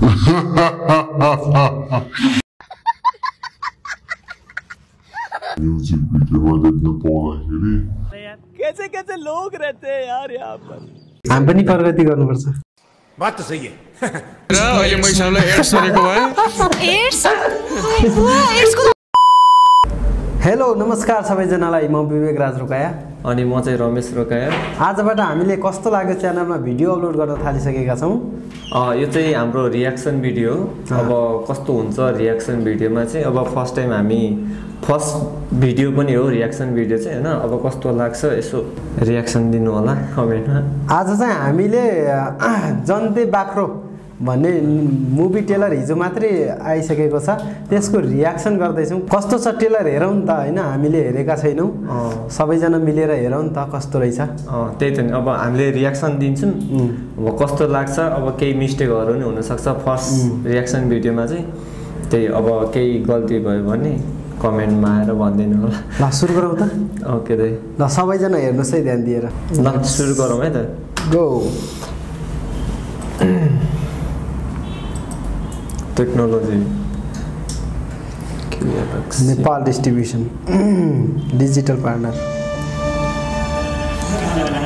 Music video में देखने पाउँदाखेरि कैसे कैसे लोग रहते हैं यार यहाँ पर। हम पनि प्रगति गर्नुपर्छ। बात त सही है। र अहिले मैसालाई एड्स गरेको भए एड्स हेलो नमस्कार सबैजनालाई, म विवेक राज रोकाया अनि म चाहिँ रमेश रोकाया। आजबाट हामीले कस्तो लाग्यो च्यानलमा भिडियो अपलोड गर्न थालिसकेका छौँ। यो चाहिँ हाम्रो रियाक्सन भिडियो। अब कस्तो हुन्छ रियाक्सन भिडियोमा चाहिँ, अब फर्स्ट टाइम हामी फर्स्ट भिडियो पनि हो रियाक्सन भिडियो चाहिँ हैन। अब कस्तो लाग्छ यसो रियाक्सन दिनु होला कमेन्टमा। आज चाहिँ हामीले जन्ते बाख्रो भन्ने मुभी ट्रेलर हिजो मात्रै आइसकेको छ, त्यसको रियाक्सन गर्दैछौँ। कस्तो छ ट्रेलर हेरौँ नि त हैन, हामीले हेरेका छैनौँ, सबैजना मिलेर हेरौँ नि त कस्तो रहेछ। त्यही त नि, अब हामीले रियाक्सन दिन्छौँ, अब कस्तो लाग्छ। अब केही मिस्टेकहरू नि हुनसक्छ फर्स्ट रियाक्सन भिडियोमा चाहिँ, त्यही अब केही गल्ती भयो भने कमेन्टमा आएर भनिदिनु होला। ल सुरु गरौँ त। ओके दाइ, ल सबैजना हेर्नुहोस् है ध्यान दिएर। ल सुरु गरौँ है त। Go. Technology Nepal distribution digital partner.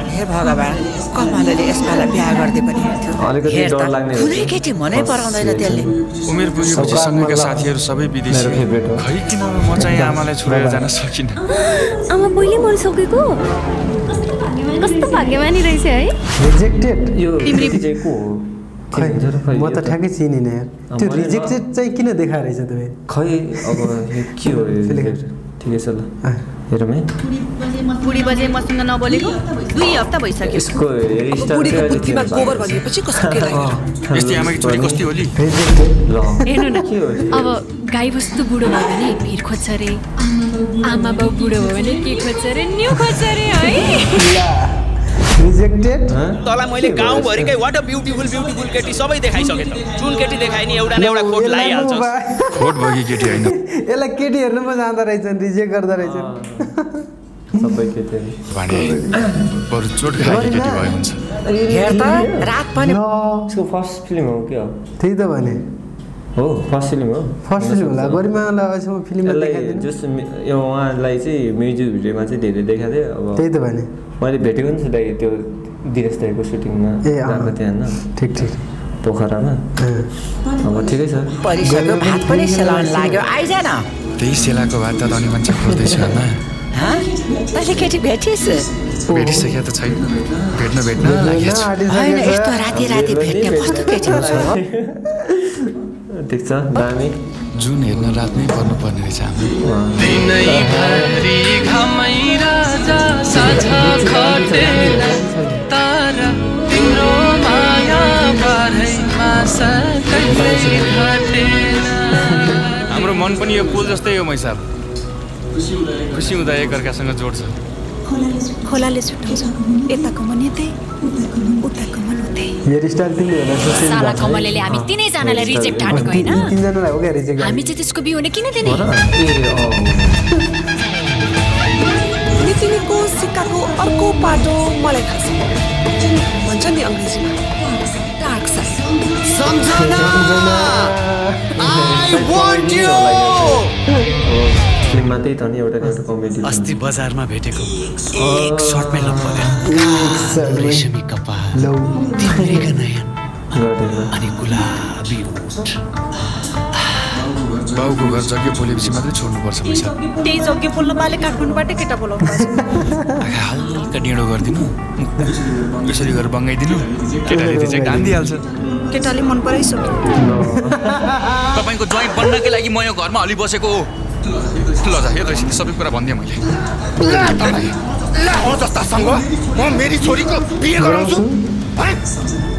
हे भगवान, कमलले यसपालि बिहा गर्दै पनि थियो। अलिकति डर लाग्ने कुनै केटी मनै पराउँदैन त्यसले। उमेर पुगेपछि सँगैका साथीहरू सबै विदेशी। खै किन म चाहिँ आमालाई छोडेर जान सकिनँ। आमा पहिले मरिसकेको कस्तो भाग्यमानी रहेछ है। रिजेक्टेड यो चाहिँ को हो? खै म त ठ्याक्कै चिनिनँ यार। त्यो रिजेक्टेड चाहिँ किन देखाएर रहेछ तपाईँ? खै अब के हो ठिकै छ ल हेरौँ है। बुढी बजे मसँग नबोलेको 2 हप्ता भइसक्यो। यसको हेयरस्टाइल चाहिँ बुढीमा गोबर भनेपछि कस्तो के लाग्यो? यस्तै आमाकी छोरी कस्ती होली। ल हेर्नु न, के हो अब गाई बस्तु बुढो भयो भने भिर खोज्छ रे, आमा बाउ बुढो भयो भने के खोज्छ रे? न्यू खोज्छ रे है। रिजेक्टेड। तँलाई मैले गाउँभरिकै वाट अ ब्युटिफुल केटी सबै देखाइसकेँ त। जुन केटी देखाए नि एउटा न एउटा खोट लागिहाल्छ। खोट भएकी केटी होइन। यसलाई केटी हेर्नुमा जाँदो रहेछन्, रिजेक्ट गर्दो रहेछन् सबै केटीहरू। भने बरु चोट खाएकी केटी भए हुन्छ। हेर त रात पनि यसको फर्स्ट फिल्म हो के हो? त्यही त भने हो फर्स्ट फिल्म हो। फर्स्ट फिल्म होला। गरिमालाई अहिलेसम्म फिल्ममा देखाइदिनु। जस यो उहाँलाई चाहिँ म्युजिक भिडियोमा चाहिँ धेरै देखाएको थियो। अब त्यही त भने मैले भेटेको नि छु दाइ, त्यो दिनेश दाइको सुटिङमा गएको थिएँ होइन। ठिक ठिक पोखरामा। अब ठिकै छ। परिसक्यो, भात पनि सेलाउन लाग्यो। आइज न। त्यही सेलाको भात त अनि मान्छे खोज्दैछ आमा। तैँले केटी भेटिस्? भेटिसकेको त छैन, भेट्न लागेछ। होइन यस्तो राति राति भेट्ने कस्तो केटी हुन्छ? ठिक छ दामी। जुन हेर्न रात नै पर्नुपर्ने रहेछ आमा। हाम्रो मन पनि यो पुल जस्तै हो मैसाब, खुसी हुँदा एकअर्कासँग जोड्छ। खोलाले छुट्याउँछ, यताको मन यतै, उताको मन उतै। हेयरस्टाइल तिमीले हेर्दा साला कमलले हामी तीनैजनालाई रिजेक्ट हानेको हैन। तीनजनालाई हो क्या रिजेक्ट? हामी चाहिँ त्यसको बिउ हुने किन दिने? तिमीको सिक्काको अर्को पाटो मलाई थाहा छ, भन्छ नि अङ्ग्रेजीमा dark side. Samjhana I want you. फिल्ममा त्यही त नि एउटा कमेडी। अस्ति बजारमा भेटेको एक सर्टमै लप पर्यो। रेशमी कपाल, तिम्रेका नयन अनि गुलाबी ओठ। बाउको घर जग्गे पोलेपछि मात्रै छोड्नुपर्छ पैसा। त्यही जग्गे पोल्न पाले काठमाडौँबाटै केटा बोलाउनु पर्छ। हल्का डिँडो गरिदिनु, यसरी गरेर बङ्गाइदिनु, केटाले चाहिँ गान्दिहाल्छ। केटाले मन पराइसक्यो। तपाईँको ज्वाइन्ट बन्नकै लागि म यो घरमा हलिबसेको हो। ल जा, यो सबै कुरा भनिदिएँ मैले। म जस्तासँग म मेरी छोरीको बिहे गराउँछु।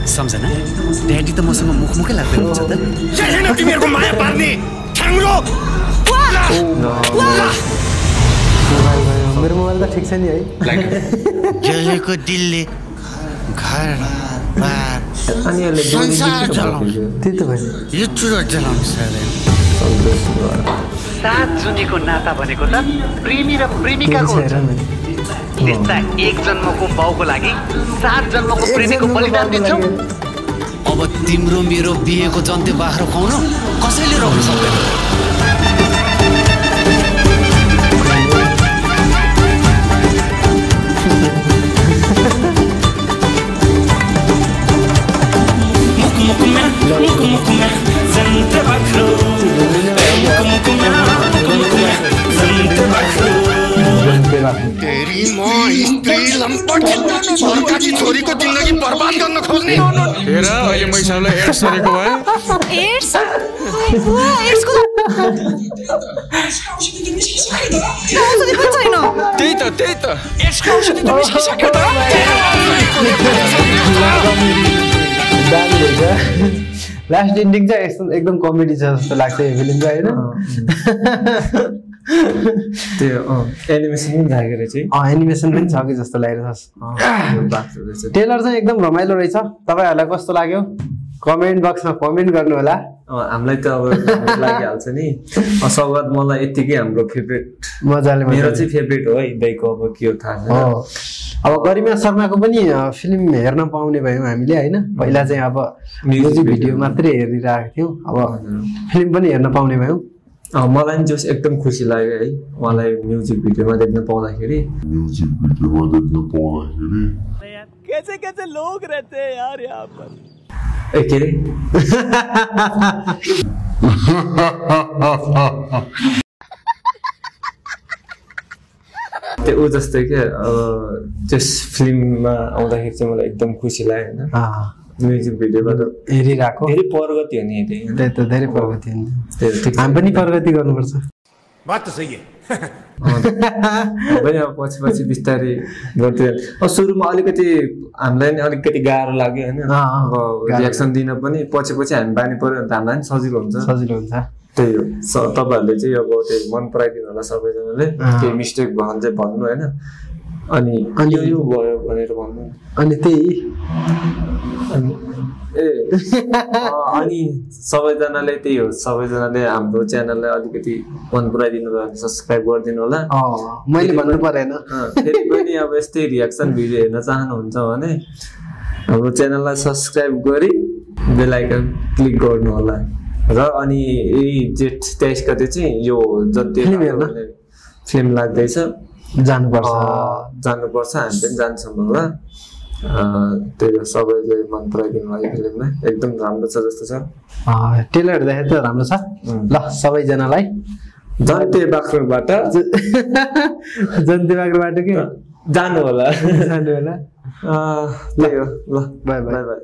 सम्झना ड्याडी त मसँग मुखमुखै लाग्दैन हुन्छ त। होइन तिमीहरूको माया पार्ने ठ्याङ्ग्रो। मेरो मोबाइल त ठिक छ नि है। जलेको दिलले घर बार संसार जलाउँछ। त्यही त भयो। यो चुरोट जलाउँछ। 7 जुनीको नाता भनेको त प्रेमी र प्रेमिकाको हुन्छ। त्यस्ता एक जन्मको बाउको लागि 7 जन्मको प्रेमीको बलिदान दिन्छौ। अब तिम्रो मेरो बिहेको जन्ते बाख्रो खुवाउन कसैले रोक्न सक्दैन। तेरी माँ स्त्री लम्पट सरकारी छोरीको जिन्दगी बर्बाद गर्न खोज्ने। हेर अहिले मैसाबलाई एड्स सरेको भए। एड्स एड्सको औषधि पनि छैन। त्यही त एड्सको औषधि त निस्किसक्यो त। लास्ट एन्डिङ चाहिँ एकदम कमेडी छ जस्तो लाग्छ यो फिल्म चाहिँ होइन। त्यो एनिमेसन पनि लागेको रहेछ एनिमेसन पनि छ कि जस्तो लागिरहेछ। ट्रेलर चाहिँ एकदम रमाइलो रहेछ। तपाईँहरूलाई कस्तो लाग्यो कमेन्ट बक्समा कमेन्ट गर्नु होला। हामीलाई त अब लागिहाल्छ नि। सौगात मलाई यतिकै हाम्रो फेभरेट मजाले मेरो चाहिँ फेभरेट हो है दाइको। अब के हो थाहा छैन। अब गरिमा शर्माको पनि फिल्म हेर्न पाउने भयौँ हामीले होइन। पहिला चाहिँ अब म्युजिक भिडियो मात्रै हेरिरहेको थियौँ, अब फिल्म पनि हेर्न पाउने भयौँ। मलाई पनि जस एकदम खुसी लाग्यो है उहाँलाई म्युजिक भिडियोमा देख्न पाउँदाखेरि। कैसे कैसे लोग रहते हैं यार यहाँ पर। के अरे त्यो ऊ जस्तै क्या त्यस फिल्ममा आउँदाखेरि चाहिँ मलाई एकदम खुसी लाग्यो होइन। म्युजिक भिडियोबाट हेरिरहेको धेरै प्रगति हो नि। त्यही त धेरै प्रगति हुन्छ। हामी पनि प्रगति गर्नुपर्छ। बात त सही है। पनि अब पछि बिस्तारै गर्दै सुरुमा अलिकति हामीलाई नि अलिकति गाह्रो लाग्यो होइन। अब रियाक्सन दिन पनि पछि हामी बानी पर्यो भने त हामीलाई पनि सजिलो हुन्छ। त्यही हो। तपाईँहरूले चाहिँ अब त्यही मन पराइदिनु होला सबैजनाले। केही मिस्टेक भयो भने चाहिँ भन्नु होइन। अनि यो भयो भनेर भन्नु। अनि त्यही अनि सबैजनाले त्यही हो। सबैजनाले हाम्रो च्यानललाई अलिकति मन पराइदिनु भयो भने सब्सक्राइब गरिदिनु होला। मैले भन्नु परेन। फेरि पनि अब यस्तै रियाक्सन भिडियो हेर्न चाहनुहुन्छ भने हाम्रो च्यानललाई सब्सक्राइब गरी बेल आइकन क्लिक गर्नु होला। र अनि यही जेठ 23 गते चाहिँ यो जति फिल्म लाग्दैछ जानुपर्छ हामी पनि जान्छौँ होला। त्यही हो। सबैले मन पराइदिनु होला यो फिल्ममा। एकदम राम्रो छ जस्तो छ। ट्रेलर देखे त राम्रो छ। ल सबैजनालाई जन्ते बाख्रोबाट के जानु होला। त्यही हो। ल बाई बाई।